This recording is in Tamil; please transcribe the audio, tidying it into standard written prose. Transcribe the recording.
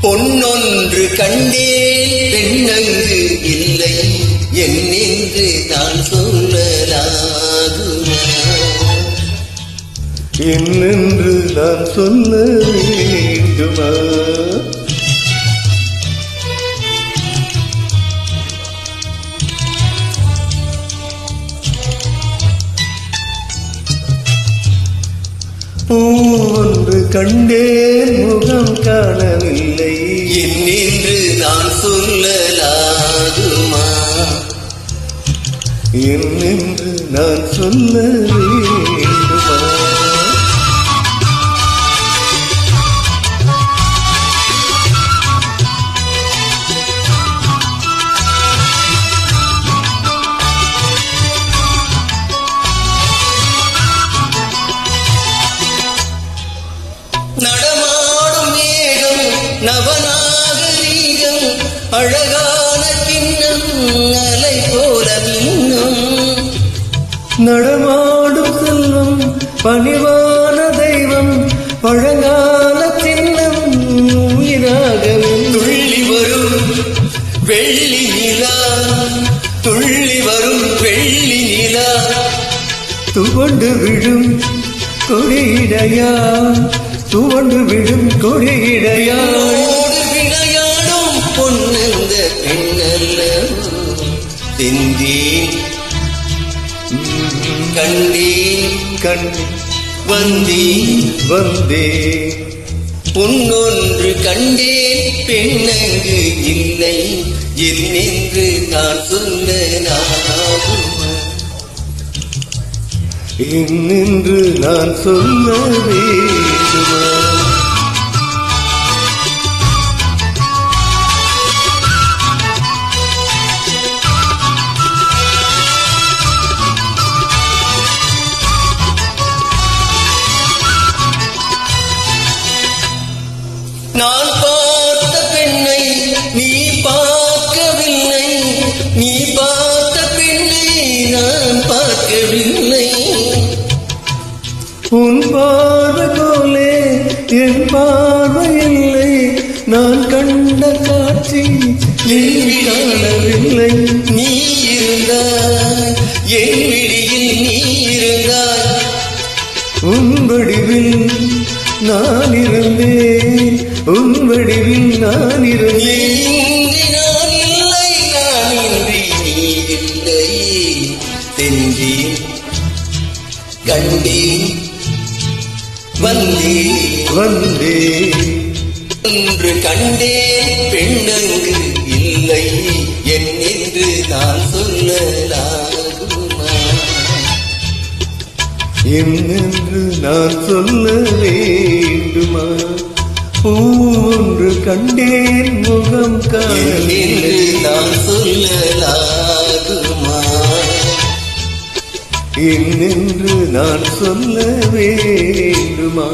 பொன்னொன்று கண்டேன் பெண்ணங்கு இல்லை என்னென்று நான் சொல்லலாகுமா என்னென்று நான் சொல்ல வேண்டுமா பூவொன்று கண்டேன் முகம் காணவில்லை என்னென்று நான் சொல்லலாகுமா என்னென்று நான் சொல்ல வேண்டுமா நடமாடும் மேகம் நவநாகரீகம் அழகான கிண்ணம் அலை போல மின்னும் நடமாடும் செல்வம் பணிவான தெய்வம் பழங்கால சின்னம் உயிராக துள்ளி வரும் வெள்ளி நிலா துள்ளி வரும் வெள்ளி நிலா துவண்டு விழும் கொடியிடையா துவண்டு விழும் கொடியிடையா விளையாடும் பொன்னந்த பெண்ணல்ல தெந்தேன் கண்டேன் கண்டு வந்தே பொன்னொன்று கண்டேன் பெண்ணங்கு இல்லை என்னென்று நான் சொல்லலாகுமா என்னென்று நான் சொல்ல வேண்டுமா நான் பார்த்த பெண்ணை நீ பார்க்கவில்லை நீ பார்த்த பெண்ணை நான் பார்க்கவில்லை உன் பார்வை போலே என் பார்வை இல்லை நான் கண்ட காட்சி நீ காணவில்லை நீ இருந்தாய் என் விழியில் நீ இருந்தாய் உன் வடிவில் நான் இருந்தேன் உன் வடிவில் நான் இருந்தேன் இன்றி நான் இல்லை நான் இன்றி நீ இல்லை தென்றேன் கண்டேன் வந்தே ஒன்று கண்டேன் பெண்ணங்கு இல்லை என்னென்று நான் சொல்லலாகுமா என்னென்று நான் சொல்ல வேண்டுமா பூவொன்று கண்டேன் முகம் என்னென்று காணவில்லை நான் சொல்லலாகுமா என்னென்று நான் சொல்ல வேண்டுமா